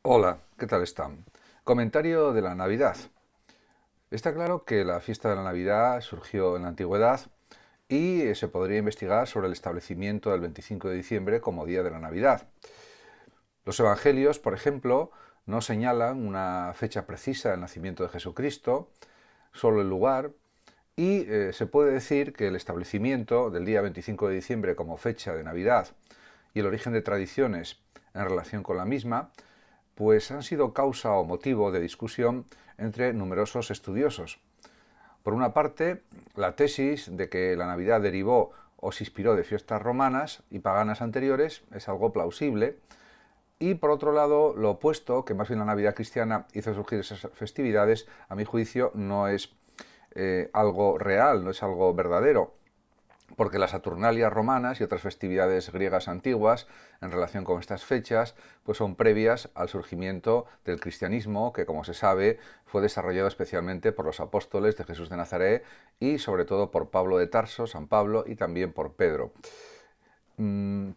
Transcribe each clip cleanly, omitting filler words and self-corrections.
Hola, ¿qué tal están? Comentario de la Navidad. Está claro que la fiesta de la Navidad surgió en la antigüedad y se podría investigar sobre el establecimiento del 25 de diciembre como día de la Navidad. Los evangelios, por ejemplo, no señalan una fecha precisa del nacimiento de Jesucristo, solo el lugar, y se puede decir que el establecimiento del día 25 de diciembre como fecha de Navidad y el origen de tradiciones en relación con la misma pues han sido causa o motivo de discusión entre numerosos estudiosos. Por una parte, la tesis de que la Navidad derivó o se inspiró de fiestas romanas y paganas anteriores es algo plausible, y por otro lado, lo opuesto, que más bien la Navidad cristiana hizo surgir esas festividades, a mi juicio no es algo real, no es algo verdadero, porque las Saturnalias romanas y otras festividades griegas antiguas en relación con estas fechas pues son previas al surgimiento del cristianismo, que como se sabe fue desarrollado especialmente por los apóstoles de Jesús de Nazaret y sobre todo por Pablo de Tarso, San Pablo, y también por Pedro.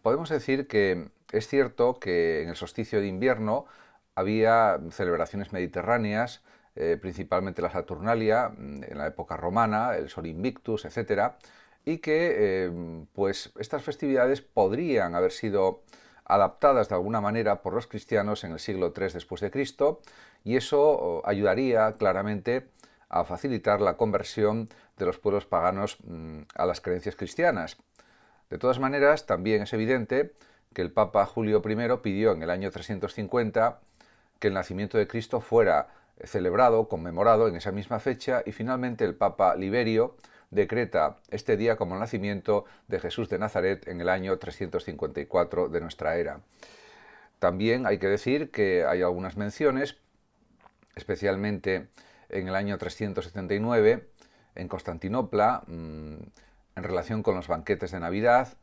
Podemos decir que es cierto que en el solsticio de invierno había celebraciones mediterráneas, principalmente la Saturnalia, en la época romana, el Sol Invictus, etcétera, y que pues estas festividades podrían haber sido adaptadas de alguna manera por los cristianos en el siglo III después de Cristo, y eso ayudaría claramente a facilitar la conversión de los pueblos paganos a las creencias cristianas. De todas maneras, también es evidente que el Papa Julio I pidió en el año 350 que el nacimiento de Cristo fuera celebrado, conmemorado en esa misma fecha, y finalmente el Papa Liberio decreta este día como el nacimiento de Jesús de Nazaret en el año 354 de nuestra era. También hay que decir que hay algunas menciones, especialmente en el año 379, en Constantinopla, en relación con los banquetes de Navidad,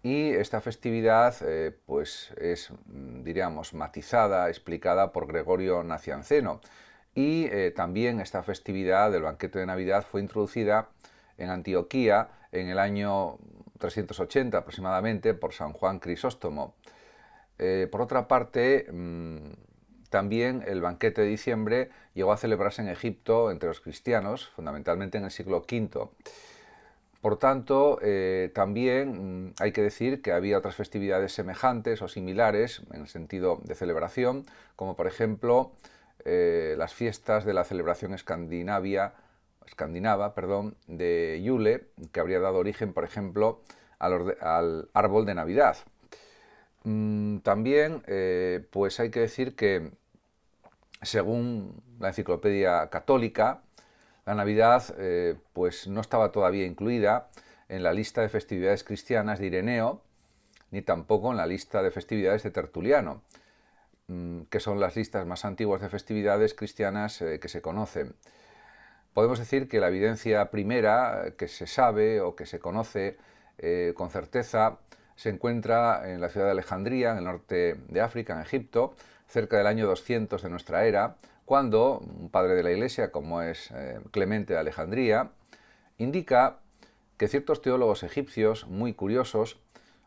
y esta festividad pues es, diríamos, matizada, explicada por Gregorio Nacianceno. Y también esta festividad del banquete de Navidad fue introducida en Antioquía en el año 380 aproximadamente por San Juan Crisóstomo. Por otra parte, también el banquete de diciembre llegó a celebrarse en Egipto entre los cristianos, fundamentalmente en el siglo V. Por tanto, también hay que decir que había otras festividades semejantes o similares en el sentido de celebración, como por ejemplo las fiestas de la celebración escandinava de Yule, que habría dado origen, por ejemplo, al árbol de Navidad. También pues hay que decir que, según la Enciclopedia Católica, la Navidad pues no estaba todavía incluida en la lista de festividades cristianas de Ireneo, ni tampoco en la lista de festividades de Tertuliano, que son las listas más antiguas de festividades cristianas que se conocen. Podemos decir que la evidencia primera que se sabe o que se conoce con certeza se encuentra en la ciudad de Alejandría, en el norte de África, en Egipto, cerca del año 200 de nuestra era, cuando un padre de la Iglesia, como es Clemente de Alejandría, indica que ciertos teólogos egipcios muy curiosos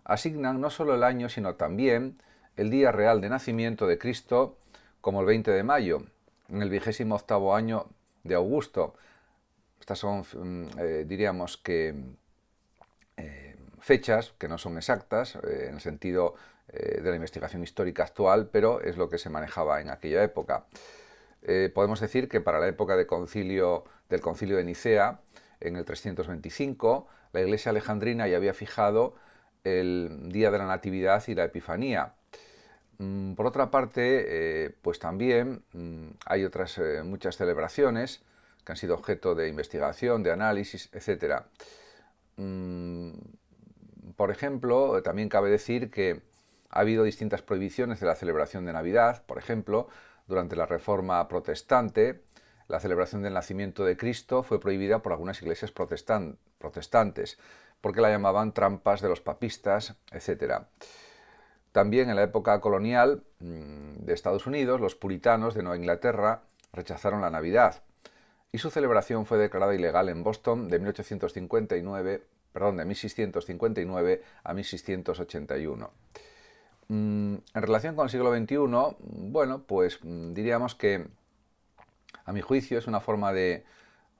asignan no solo el año, sino también el día real de nacimiento de Cristo como el 20 de mayo, en el 28º año de Augusto. Estas son, diríamos que, fechas que no son exactas en el sentido de la investigación histórica actual, pero es lo que se manejaba en aquella época. Podemos decir que para la época del concilio de Nicea, en el 325, la Iglesia alejandrina ya había fijado el día de la Natividad y la Epifanía. Por otra parte, pues también hay otras muchas celebraciones que han sido objeto de investigación, de análisis, etc. Por ejemplo, también cabe decir que ha habido distintas prohibiciones de la celebración de Navidad. Por ejemplo, durante la Reforma protestante, la celebración del nacimiento de Cristo fue prohibida por algunas iglesias protestantes, porque la llamaban trampas de los papistas, etc. También en la época colonial de Estados Unidos, los puritanos de Nueva Inglaterra rechazaron la Navidad y su celebración fue declarada ilegal en Boston de 1659 a 1681. En relación con el siglo XXI, bueno, pues diríamos que, a mi juicio, es una forma de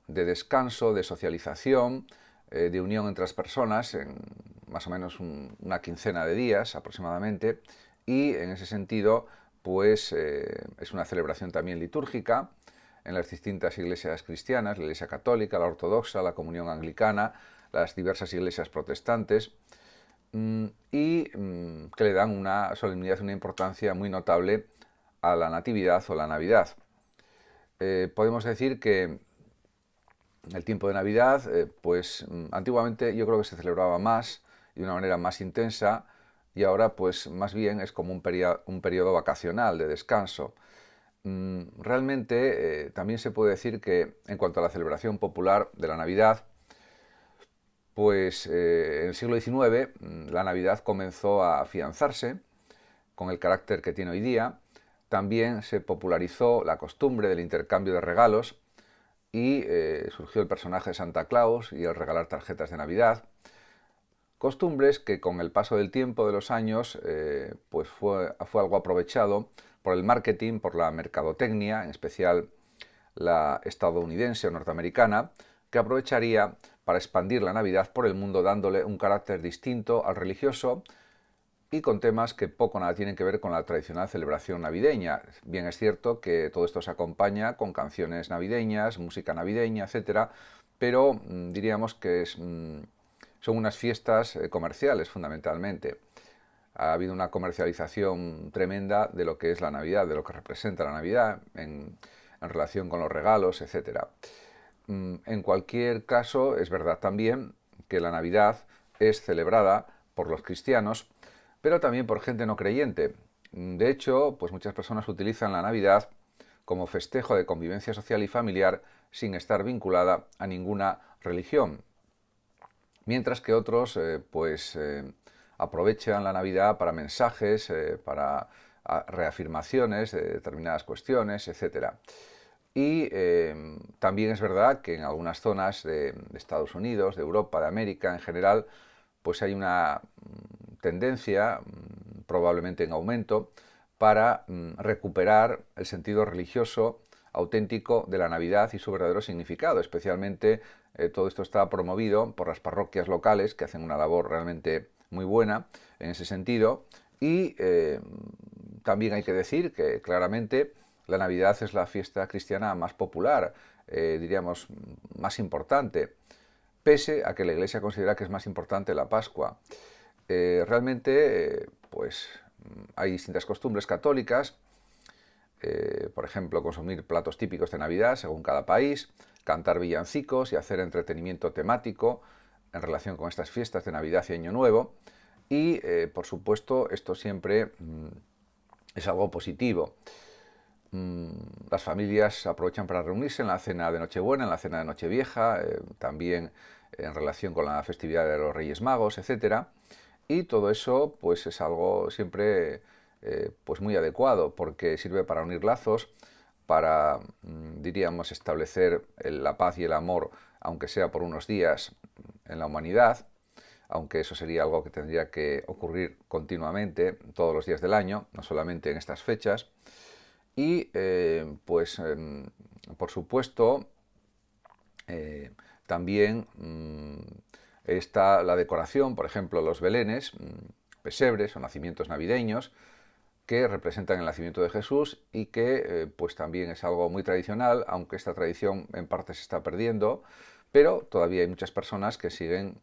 descanso, de socialización, de unión entre las personas, en más o menos una quincena de días aproximadamente, y en ese sentido, pues es una celebración también litúrgica en las distintas iglesias cristianas, la Iglesia Católica, la Ortodoxa, la Comunión Anglicana, las diversas iglesias protestantes, y que le dan una solemnidad, una importancia muy notable a la Natividad o la Navidad. Podemos decir que el tiempo de Navidad, pues antiguamente yo creo que se celebraba más y de una manera más intensa, y ahora pues más bien es como un periodo vacacional de descanso. Realmente también se puede decir que en cuanto a la celebración popular de la Navidad, pues en el siglo XIX la Navidad comenzó a afianzarse con el carácter que tiene hoy día. También se popularizó la costumbre del intercambio de regalos y surgió el personaje de Santa Claus y el regalar tarjetas de Navidad. Costumbres que con el paso del tiempo, de los años, pues fue algo aprovechado por el marketing, por la mercadotecnia, en especial la estadounidense o norteamericana, que aprovecharía para expandir la Navidad por el mundo dándole un carácter distinto al religioso y con temas que poco o nada tienen que ver con la tradicional celebración navideña. Bien es cierto que todo esto se acompaña con canciones navideñas, música navideña, etcétera, pero diríamos que son unas fiestas comerciales fundamentalmente. Ha habido una comercialización tremenda de lo que es la Navidad, de lo que representa la Navidad en relación con los regalos, etcétera. En cualquier caso, es verdad también que la Navidad es celebrada por los cristianos, pero también por gente no creyente. De hecho, pues muchas personas utilizan la Navidad como festejo de convivencia social y familiar sin estar vinculada a ninguna religión, mientras que otros aprovechan la Navidad para mensajes, para reafirmaciones de determinadas cuestiones, etc. Y también es verdad que en algunas zonas de Estados Unidos, de Europa, de América en general, pues hay una tendencia, probablemente en aumento, para recuperar el sentido religioso auténtico de la Navidad y su verdadero significado. Especialmente todo esto está promovido por las parroquias locales, que hacen una labor realmente muy buena en ese sentido. Y también hay que decir que claramente la Navidad es la fiesta cristiana más popular, diríamos más importante, pese a que la Iglesia considera que es más importante la Pascua. Realmente, pues hay distintas costumbres católicas, por ejemplo, consumir platos típicos de Navidad según cada país, cantar villancicos y hacer entretenimiento temático en relación con estas fiestas de Navidad y Año Nuevo. Y, por supuesto, esto siempre es algo positivo. Las familias aprovechan para reunirse en la cena de Nochebuena, en la cena de Nochevieja, también en relación con la festividad de los Reyes Magos, etc. Y todo eso pues es algo siempre pues muy adecuado, porque sirve para unir lazos, para, diríamos, establecer la paz y el amor, aunque sea por unos días, en la humanidad, aunque eso sería algo que tendría que ocurrir continuamente, todos los días del año, no solamente en estas fechas. Y por supuesto, también está la decoración, por ejemplo, los belenes, pesebres o nacimientos navideños, que representan el nacimiento de Jesús y que pues también es algo muy tradicional, aunque esta tradición en parte se está perdiendo, pero todavía hay muchas personas que siguen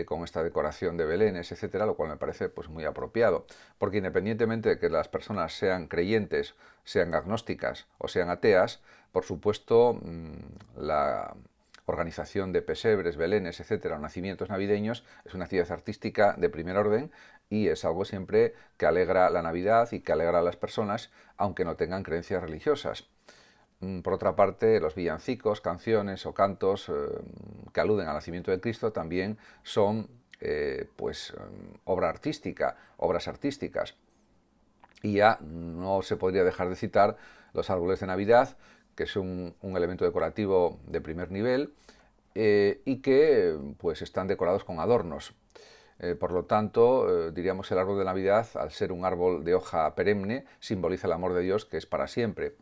con esta decoración de belenes, etcétera, lo cual me parece pues muy apropiado, porque independientemente de que las personas sean creyentes, sean agnósticas o sean ateas, por supuesto la organización de pesebres, belenes, etcétera, o nacimientos navideños es una actividad artística de primer orden y es algo siempre que alegra la Navidad y que alegra a las personas, aunque no tengan creencias religiosas. Por otra parte, los villancicos, canciones o cantos que aluden al nacimiento de Cristo también son obra artística, obras artísticas. Y ya no se podría dejar de citar los árboles de Navidad, que es un elemento decorativo de primer nivel y que pues están decorados con adornos. Por lo tanto, diríamos el árbol de Navidad, al ser un árbol de hoja perenne, simboliza el amor de Dios, que es para siempre.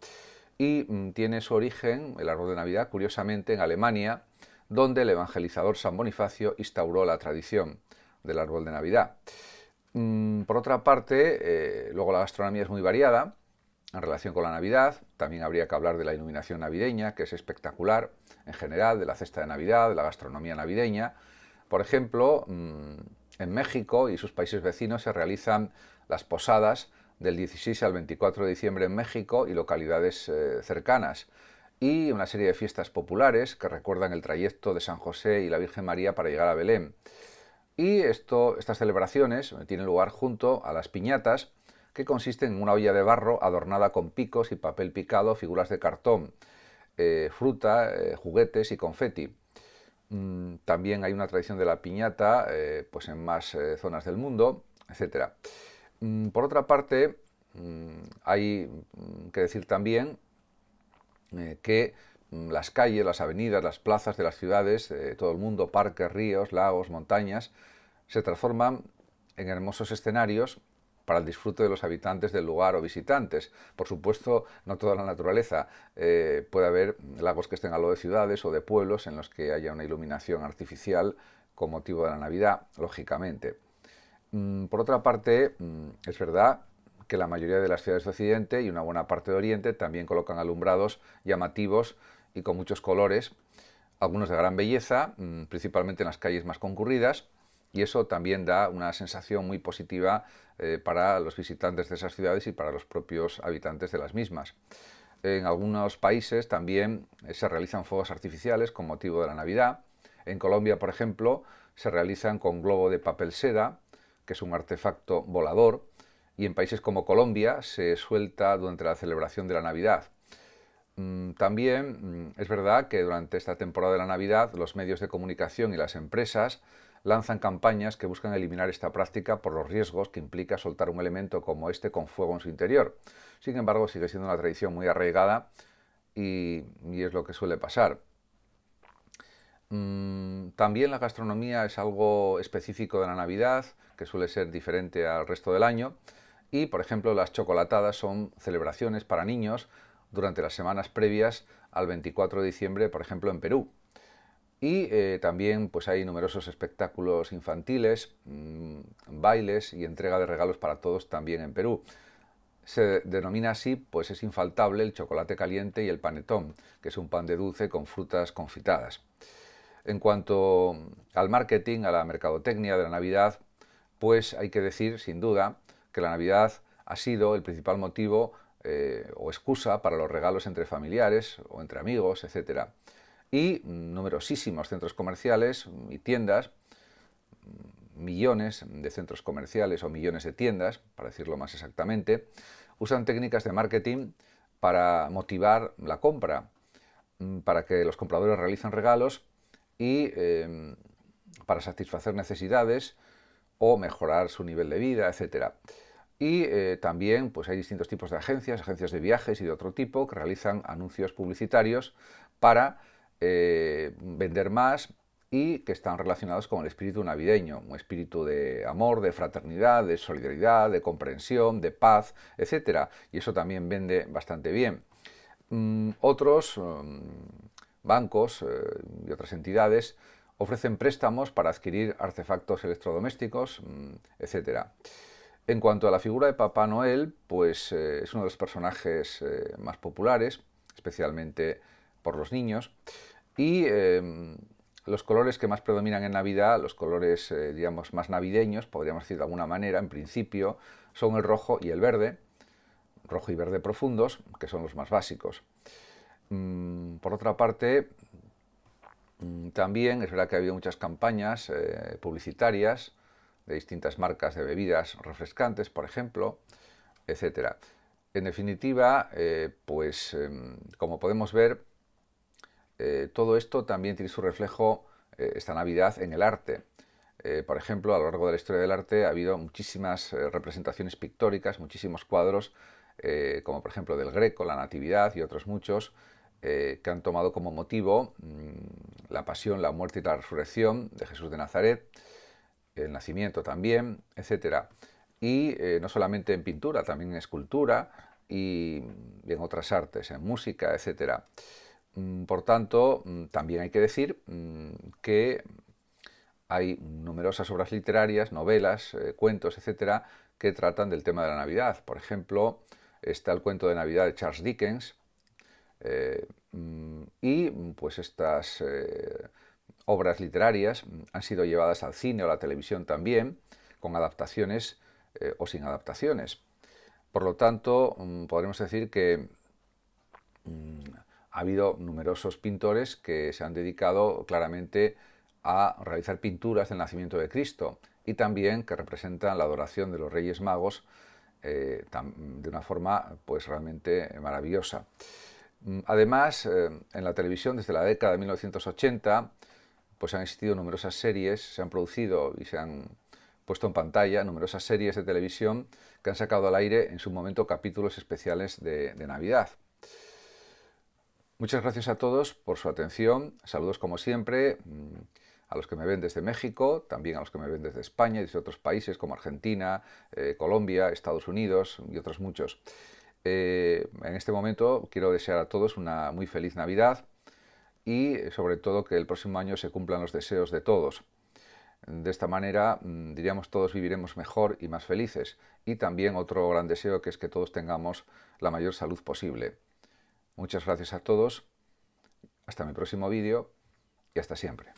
Y tiene su origen, el árbol de Navidad, curiosamente, en Alemania, donde el evangelizador San Bonifacio instauró la tradición del árbol de Navidad. Por otra parte, luego la gastronomía es muy variada en relación con la Navidad. También habría que hablar de la iluminación navideña, que es espectacular en general, de la cesta de Navidad, de la gastronomía navideña. Por ejemplo, en México y sus países vecinos se realizan las posadas del 16 al 24 de diciembre en México y localidades cercanas, y una serie de fiestas populares que recuerdan el trayecto de San José y la Virgen María para llegar a Belén. Y estas celebraciones tienen lugar junto a las piñatas, que consisten en una olla de barro adornada con picos y papel picado, figuras de cartón, fruta, juguetes y confeti. También hay una tradición de la piñata pues en más zonas del mundo, etc. Por otra parte, hay que decir también que las calles, las avenidas, las plazas de las ciudades, todo el mundo, parques, ríos, lagos, montañas, se transforman en hermosos escenarios para el disfrute de los habitantes del lugar o visitantes. Por supuesto, no toda la naturaleza. Puede haber lagos que estén al lado de ciudades o de pueblos en los que haya una iluminación artificial con motivo de la Navidad, lógicamente. Por otra parte, es verdad que la mayoría de las ciudades de Occidente y una buena parte de Oriente también colocan alumbrados llamativos y con muchos colores, algunos de gran belleza, principalmente en las calles más concurridas, y eso también da una sensación muy positiva para los visitantes de esas ciudades y para los propios habitantes de las mismas. En algunos países también se realizan fuegos artificiales con motivo de la Navidad. En Colombia, por ejemplo, se realizan con globo de papel seda, que es un artefacto volador, y en países como Colombia se suelta durante la celebración de la Navidad. También es verdad que durante esta temporada de la Navidad los medios de comunicación y las empresas lanzan campañas que buscan eliminar esta práctica por los riesgos que implica soltar un elemento como este con fuego en su interior. Sin embargo, sigue siendo una tradición muy arraigada y es lo que suele pasar. También la gastronomía es algo específico de la Navidad, que suele ser diferente al resto del año. Y, por ejemplo, las chocolatadas son celebraciones para niños durante las semanas previas al 24 de diciembre, por ejemplo, en Perú. Y también pues, hay numerosos espectáculos infantiles, bailes y entrega de regalos para todos también en Perú. Se denomina así, pues es infaltable el chocolate caliente y el panetón, que es un pan de dulce con frutas confitadas. En cuanto al marketing, a la mercadotecnia de la Navidad, pues hay que decir, sin duda, que la Navidad ha sido el principal motivo o excusa para los regalos entre familiares o entre amigos, etc. Y numerosísimos centros comerciales y tiendas, millones de centros comerciales o millones de tiendas, para decirlo más exactamente, usan técnicas de marketing para motivar la compra, para que los compradores realicen regalos y para satisfacer necesidades o mejorar su nivel de vida, etc. Y también pues hay distintos tipos de agencias de viajes y de otro tipo, que realizan anuncios publicitarios para vender más y que están relacionados con el espíritu navideño, un espíritu de amor, de fraternidad, de solidaridad, de comprensión, de paz, etc. Y eso también vende bastante bien. Otros bancos y otras entidades ofrecen préstamos para adquirir artefactos electrodomésticos, etc. En cuanto a la figura de Papá Noel, pues es uno de los personajes más populares, especialmente por los niños, y los colores que más predominan en Navidad, los colores, digamos, más navideños, podríamos decir de alguna manera, en principio, son el rojo y el verde, rojo y verde profundos, que son los más básicos. Por otra parte, también es verdad que ha habido muchas campañas publicitarias de distintas marcas de bebidas refrescantes, por ejemplo, etc. En definitiva, pues como podemos ver, todo esto también tiene su reflejo esta Navidad en el arte. Por ejemplo, a lo largo de la historia del arte ha habido muchísimas representaciones pictóricas, muchísimos cuadros, como por ejemplo del Greco, la Natividad y otros muchos, que han tomado como motivo la pasión, la muerte y la resurrección de Jesús de Nazaret. el nacimiento también, etcétera. Y no solamente en pintura, también en escultura y en otras artes, en música, etcétera. Por tanto, también hay que decir que hay numerosas obras literarias, novelas, cuentos, etcétera, que tratan del tema de la Navidad. Por ejemplo, está el cuento de Navidad de Charles Dickens, y pues estas obras literarias han sido llevadas al cine o a la televisión también, con adaptaciones o sin adaptaciones. Por lo tanto, podremos decir que ha habido numerosos pintores que se han dedicado claramente a realizar pinturas del nacimiento de Cristo y también que representan la adoración de los Reyes Magos de una forma pues realmente maravillosa. Además, en la televisión desde la década de 1980 pues han existido numerosas series, se han producido y se han puesto en pantalla numerosas series de televisión que han sacado al aire en su momento capítulos especiales de Navidad. Muchas gracias a todos por su atención. Saludos como siempre a los que me ven desde México, también a los que me ven desde España y desde otros países como Argentina, Colombia, Estados Unidos y otros muchos. En este momento quiero desear a todos una muy feliz Navidad y sobre todo que el próximo año se cumplan los deseos de todos. De esta manera, diríamos, todos viviremos mejor y más felices. Y también otro gran deseo que es que todos tengamos la mayor salud posible. Muchas gracias a todos, hasta mi próximo vídeo y hasta siempre.